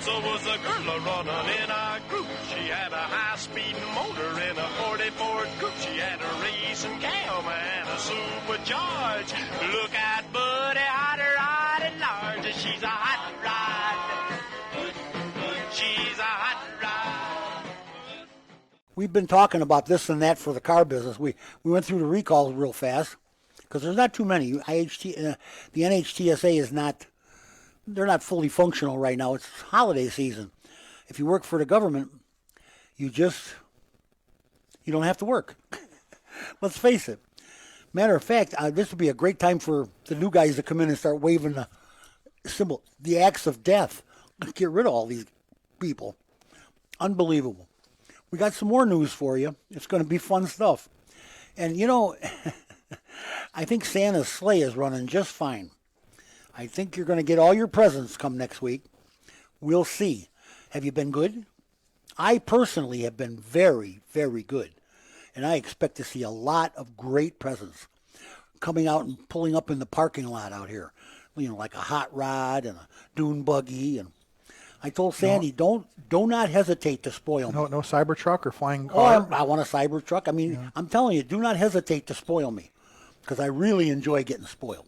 Was a girl running in our group. She had a high-speed motor in a 40 Ford Coupe. She had a racing cam and a supercharged. Look out, buddy, hot rod and large. She's a hot rod. She's a hot rod. We've been talking about this and that for the car business. We went through the recalls real fast because there's not too many. The NHTSA is not. They're not fully functional right now. It's holiday season. If you work for the government, you don't have to work. Let's face it. Matter of fact, this would be a great time for the new guys to come in and start waving the symbol, the axe of death. Get rid of all these people. Unbelievable. We got some more news for you. It's going to be fun stuff. And, I think Santa's sleigh is running just fine. I think you're going to get all your presents come next week. We'll see. Have you been good? I personally have been very, very good. And I expect to see a lot of great presents coming out and pulling up in the parking lot out here. Like a hot rod and a dune buggy. And I told Sandy, do not hesitate to spoil me. No Cybertruck or flying car? Oh, I want a Cybertruck. I mean, yeah. I'm telling you, do not hesitate to spoil me. Because I really enjoy getting spoiled.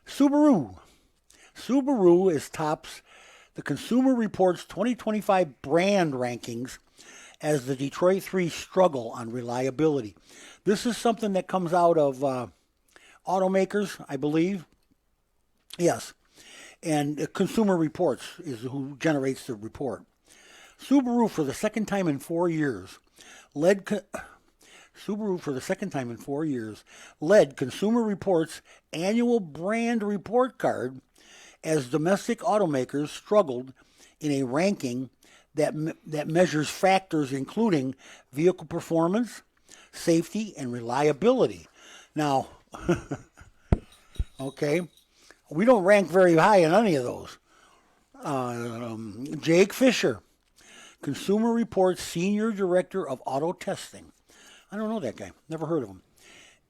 Subaru tops the Consumer Reports 2025 brand rankings as the Detroit 3 struggle on reliability. This is something that comes out of automakers, I believe. Yes. And Consumer Reports is who generates the report. Subaru, for the second time in 4 years, led Consumer Reports' annual brand report card as domestic automakers struggled in a ranking that measures factors including vehicle performance, safety, and reliability. Now, okay, we don't rank very high in any of those. Jake Fisher, Consumer Reports Senior Director of Auto Testing. I don't know that guy. Never heard of him.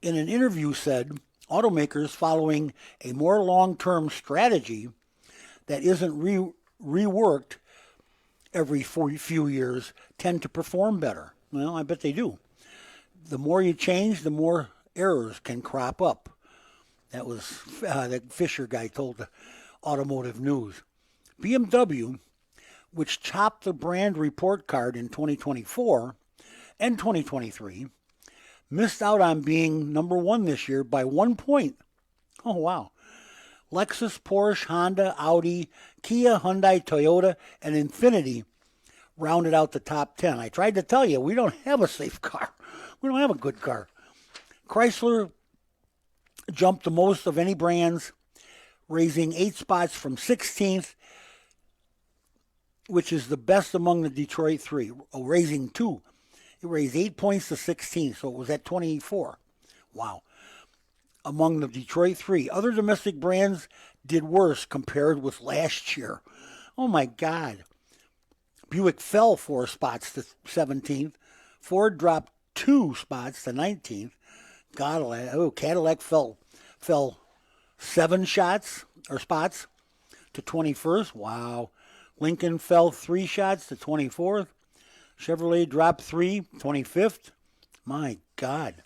In an interview said, automakers following a more long-term strategy that isn't reworked every few years tend to perform better. Well, I bet they do. The more you change, the more errors can crop up. That was that Fisher guy told the Automotive News. BMW, which chopped the brand report card in 2024 and 2023, missed out on being number one this year by 1 point. Oh, wow. Lexus, Porsche, Honda, Audi, Kia, Hyundai, Toyota, and Infiniti rounded out the top 10. I tried to tell you, we don't have a safe car. We don't have a good car. Chrysler jumped the most of any brands, raising 8 spots from 16th, which is the best among the Detroit 3, raising 2. It raised 8 points to 16, so it was at 24. Wow. Among the Detroit 3. Other domestic brands did worse compared with last year. Oh, my God. Buick fell 4 spots to 17th. Ford dropped 2 spots to 19th. Cadillac fell 7 spots to 21st. Wow. Lincoln fell 3 spots to 24th. Chevrolet dropped 3, 25th. My God.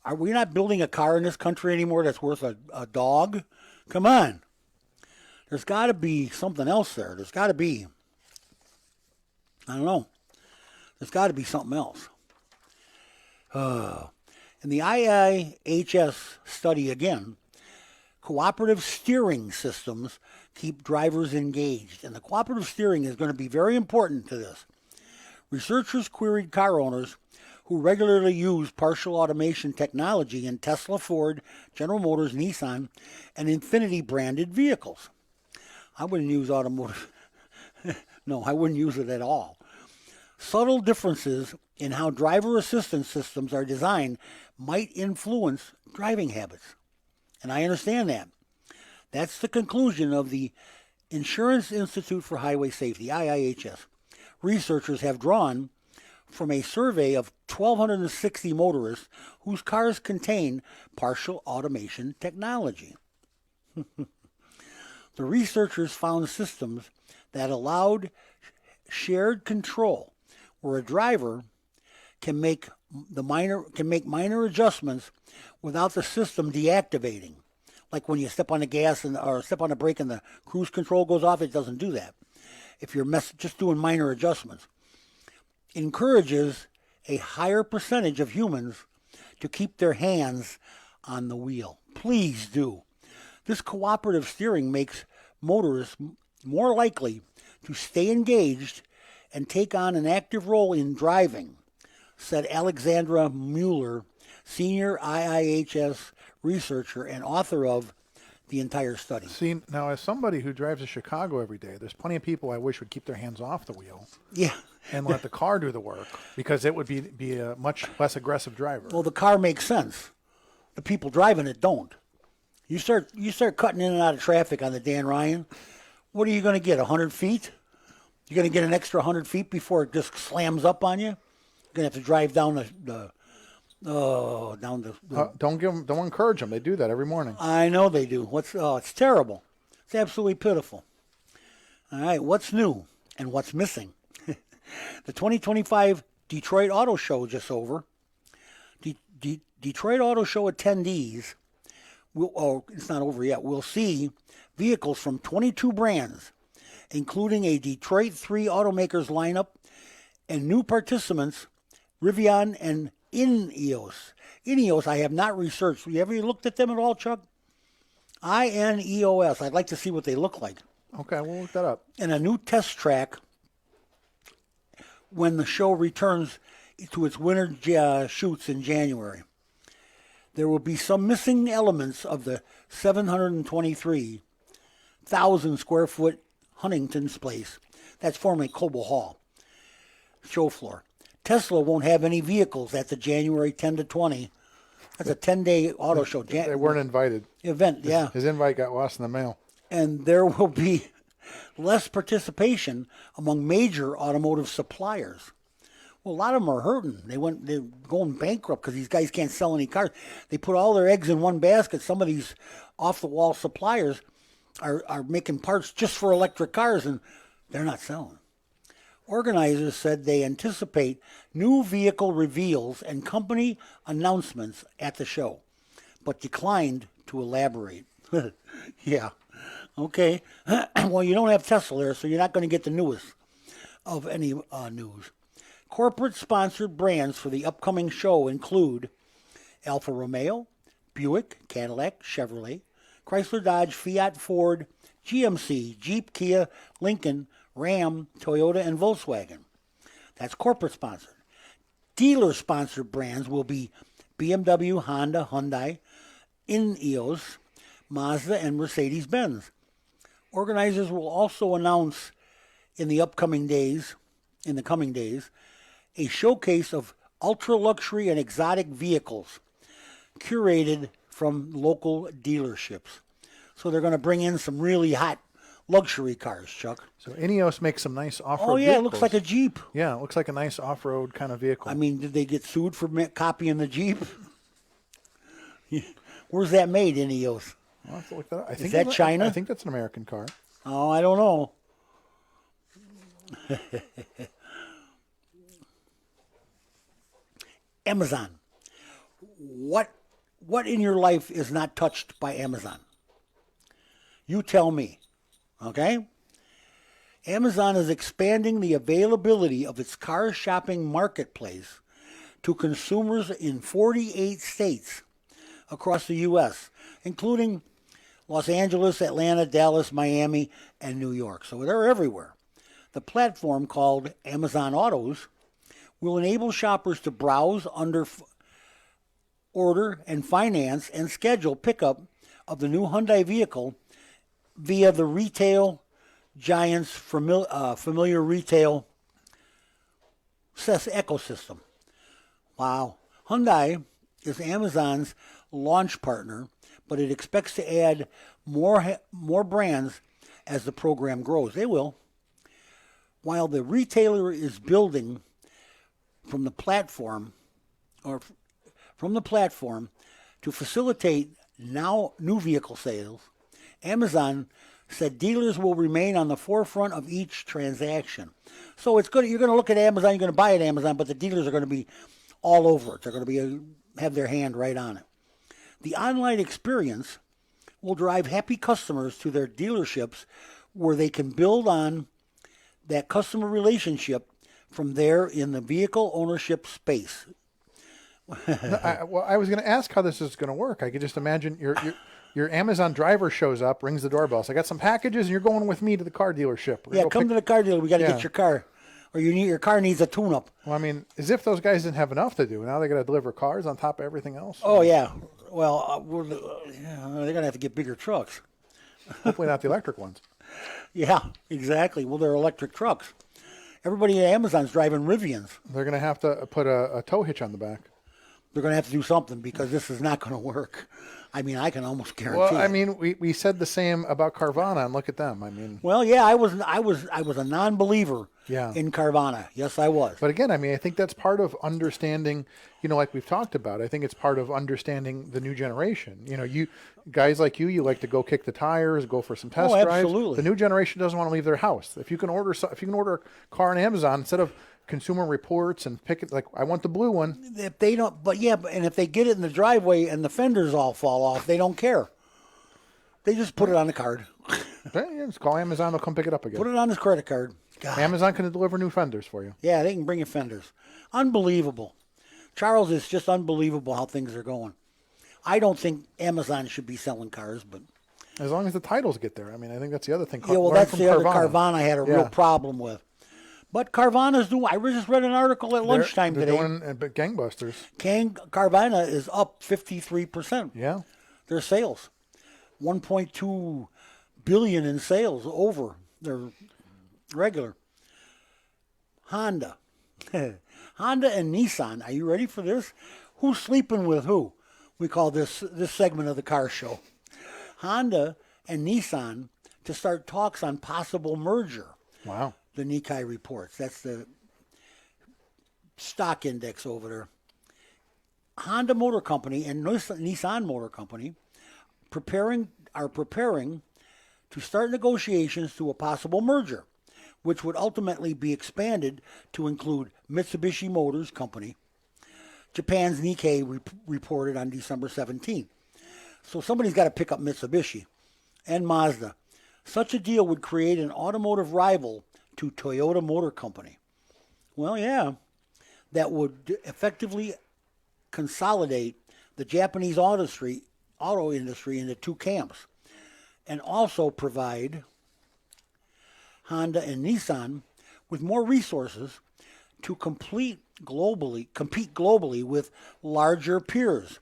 Are we not building a car in this country anymore that's worth a dog? Come on. There's got to be something else there. There's got to be. I don't know. There's got to be something else. In the IIHS study again, cooperative steering systems keep drivers engaged. And the cooperative steering is going to be very important to this. Researchers queried car owners who regularly use partial automation technology in Tesla, Ford, General Motors, Nissan, and Infiniti branded vehicles. I wouldn't use automotive. No, I wouldn't use it at all. Subtle differences in how driver assistance systems are designed might influence driving habits. And I understand that. That's the conclusion of the Insurance Institute for Highway Safety, IIHS. Researchers have drawn from a survey of 1,260 motorists whose cars contain partial automation technology. The researchers found systems that allowed shared control, where a driver can make minor adjustments without the system deactivating. Like when you step on the gas or step on the brake and the cruise control goes off, it doesn't do that. If you're just doing minor adjustments, encourages a higher percentage of humans to keep their hands on the wheel. Please do. This cooperative steering makes motorists more likely to stay engaged and take on an active role in driving, said Alexandra Mueller, senior IIHS researcher and author of the entire study. See, now as somebody who drives to Chicago every day, there's plenty of people I wish would keep their hands off the wheel. Yeah. And let the car do the work, because it would be a much less aggressive driver. Well, the car makes sense. The people driving it don't. You start cutting in and out of traffic on the Dan Ryan. What are you going to get, 100 feet? You're going to get an extra 100 feet before it just slams up on you? You're going to have to drive down Don't encourage them. They do that every morning. I know they do. It's terrible. It's absolutely pitiful. All right, what's new and what's missing? The 2025 Detroit Auto Show just over. Detroit Auto Show attendees, it's not over yet, will see vehicles from 22 brands, including a Detroit 3 automakers lineup and new participants, Rivian and Ineos. Ineos, I have not researched. Have you ever looked at them at all, Chuck? Ineos. I'd like to see what they look like. Okay, we'll look that up. And a new test track when the show returns to its winter shoots in January. There will be some missing elements of the 723,000 square foot Huntington's Place, that's formerly Coble Hall, show floor. Tesla won't have any vehicles at the January 10 to 20. That's a 10-day auto show. They weren't invited. Event, yeah. His invite got lost in the mail. And there will be less participation among major automotive suppliers. Well, a lot of them are hurting. They're going bankrupt because these guys can't sell any cars. They put all their eggs in one basket. Some of these off-the-wall suppliers are making parts just for electric cars, and they're not selling. Organizers said they anticipate new vehicle reveals and company announcements at the show, but declined to elaborate. Yeah. Okay. Well, you don't have Tesla there, so you're not going to get the newest of any news. Corporate-sponsored brands for the upcoming show include Alfa Romeo, Buick, Cadillac, Chevrolet, Chrysler, Dodge, Fiat, Ford, GMC, Jeep, Kia, Lincoln, Ram, Toyota, and Volkswagen. That's corporate-sponsored. Dealer-sponsored brands will be BMW, Honda, Hyundai, Ineos, Mazda, and Mercedes-Benz. Organizers will also announce in the coming days, a showcase of ultra-luxury and exotic vehicles curated from local dealerships. So they're going to bring in some really hot luxury cars, Chuck. So Ineos makes some nice off-road vehicles. vehicles. It looks like a Jeep. Yeah, it looks like a nice off-road kind of vehicle. I mean, did they get sued for copying the Jeep? Where's that made, Ineos? I'll have to look that up. Is that China? I think that's an American car. Oh, I don't know. Amazon. What in your life is not touched by Amazon? You tell me. Okay? Amazon is expanding the availability of its car shopping marketplace to consumers in 48 states across the U.S., including Los Angeles, Atlanta, Dallas, Miami, and New York. So they're everywhere. The platform, called Amazon Autos, will enable shoppers to browse, order, and finance and schedule pickup of the new Hyundai vehicle via the retail giant's familiar retail ecosystem. Wow. Hyundai is Amazon's launch partner, but it expects to add more brands as the program grows. They will. While the retailer is building from the platform, to facilitate now new vehicle sales. Amazon said dealers will remain on the forefront of each transaction. So it's good. You're going to look at Amazon, you're going to buy at Amazon, but the dealers are going to be all over it. They're going to have their hand right on it. The online experience will drive happy customers to their dealerships where they can build on that customer relationship from there in the vehicle ownership space. I was going to ask how this is going to work. I could just imagine your Amazon driver shows up, rings the doorbell. So I got some packages, and you're going with me to the car dealership. Yeah, come to the car dealer. We got to get your car, or your car needs a tune-up. Well, I mean, as if those guys didn't have enough to do. Now they got to deliver cars on top of everything else. Oh yeah. Well, they're going to have to get bigger trucks. Hopefully not the electric ones. Yeah, exactly. Well, they're electric trucks. Everybody at Amazon's driving Rivians. They're going to have to put a tow hitch on the back. They're going to have to do something because this is not going to work. I mean, I can almost guarantee. Well, I mean, we said the same about Carvana, and look at them. I mean, well, yeah, I was a non-believer in Carvana. Yes, I was. But again, I mean, I think that's part of understanding. Like we've talked about, I think it's part of understanding the new generation. You guys like you like to go kick the tires, go for some test drives. Absolutely. The new generation doesn't want to leave their house. If you can order a car on Amazon instead of Consumer Reports and pick it, like I want the blue one. If they don't, and if they get it in the driveway and the fenders all fall off, they don't care. They just put it on the card. Just call Amazon; they'll come pick it up again. Put it on his credit card. God. Amazon can deliver new fenders for you. Yeah, they can bring you fenders. Unbelievable, Charles. It's just unbelievable how things are going. I don't think Amazon should be selling cars, but as long as the titles get there. I mean, I think that's the other thing. Yeah, well, that's the other Carvana I had a real problem with. But Carvana's doing. I just read an article at lunchtime today. They're doing gangbusters. Carvana is up 53%. Yeah, their sales, 1.2 billion in sales over their regular. Honda, Honda and Nissan. Are you ready for this? Who's sleeping with who? We call this segment of the car show. Honda and Nissan to start talks on possible merger. Wow. The Nikkei reports. That's the stock index over there. Honda Motor Company and Nissan Motor Company are preparing to start negotiations to a possible merger, which would ultimately be expanded to include Mitsubishi Motors Company. Japan's Nikkei reported on December 17th. So somebody's got to pick up Mitsubishi and Mazda. Such a deal would create an automotive rival to Toyota Motor Company. Well, yeah, that would effectively consolidate the Japanese auto industry into two camps, and also provide Honda and Nissan with more resources to compete globally with larger peers.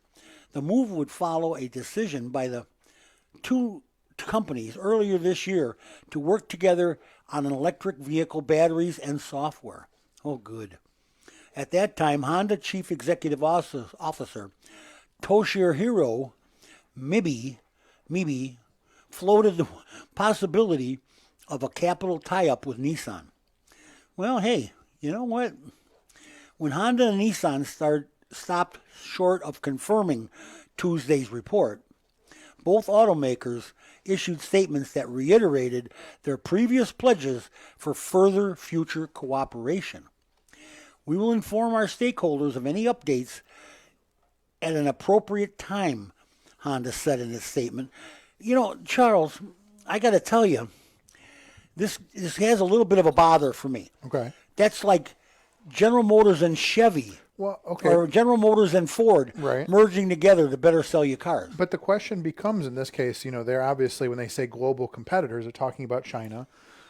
The move would follow a decision by the two companies earlier this year to work together on an electric vehicle batteries and software. Oh, good. At that time, Honda Chief Executive Officer Toshihiro Mibe floated the possibility of a capital tie-up with Nissan. Well, hey, you know what? When Honda and Nissan stopped short of confirming Tuesday's report, both automakers issued statements that reiterated their previous pledges for further future cooperation. We will inform our stakeholders of any updates at an appropriate time, Honda said in its statement. Charles, I got to tell you, this has a little bit of a bother for me. Okay. That's like General Motors and Chevy. Well, okay. Or General Motors and Ford merging together to better sell you cars. But the question becomes, in this case, they're obviously, when they say global competitors, they're talking about China.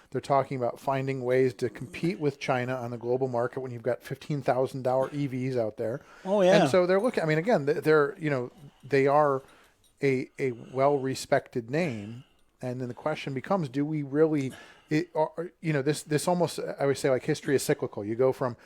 They're talking about finding ways to compete with China on the global market when you've got $15,000 EVs out there. Oh, yeah. And so they're looking, I mean, again, they are a well-respected name. And then the question becomes, do we really, this almost, I would say, like history is cyclical. You go from,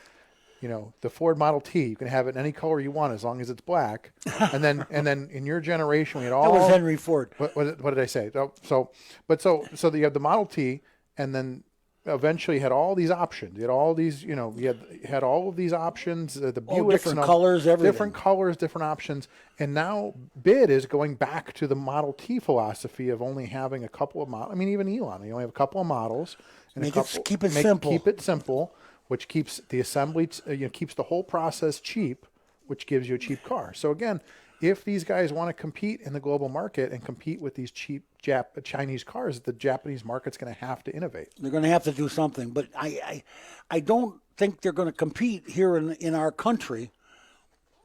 the Ford Model T, you can have it in any color you want as long as it's black. And then in your generation, we had all. That was Henry Ford. What did I say? So you have the Model T, and then eventually had all these options. You had all these, you had all of these options. The Buicks, different colors, everything. different colors, different options. And now BID is going back to the Model T philosophy of only having a couple of models. I mean, even Elon, you only have a couple of models. And keep it simple. Keep it simple, which keeps the assembly, keeps the whole process cheap, which gives you a cheap car. So again, if these guys want to compete in the global market and compete with these cheap Chinese cars, the Japanese market's going to have to innovate. They're going to have to do something. But I don't think they're going to compete here in our country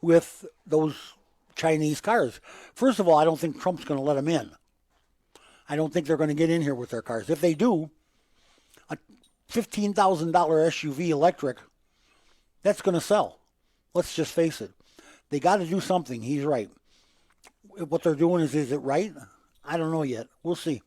with those Chinese cars. First of all, I don't think Trump's going to let them in. I don't think they're going to get in here with their cars. If they do, a $15,000 SUV electric, that's going to sell. Let's just face it. They got to do something. He's right. What they're doing is it right? I don't know yet. We'll see.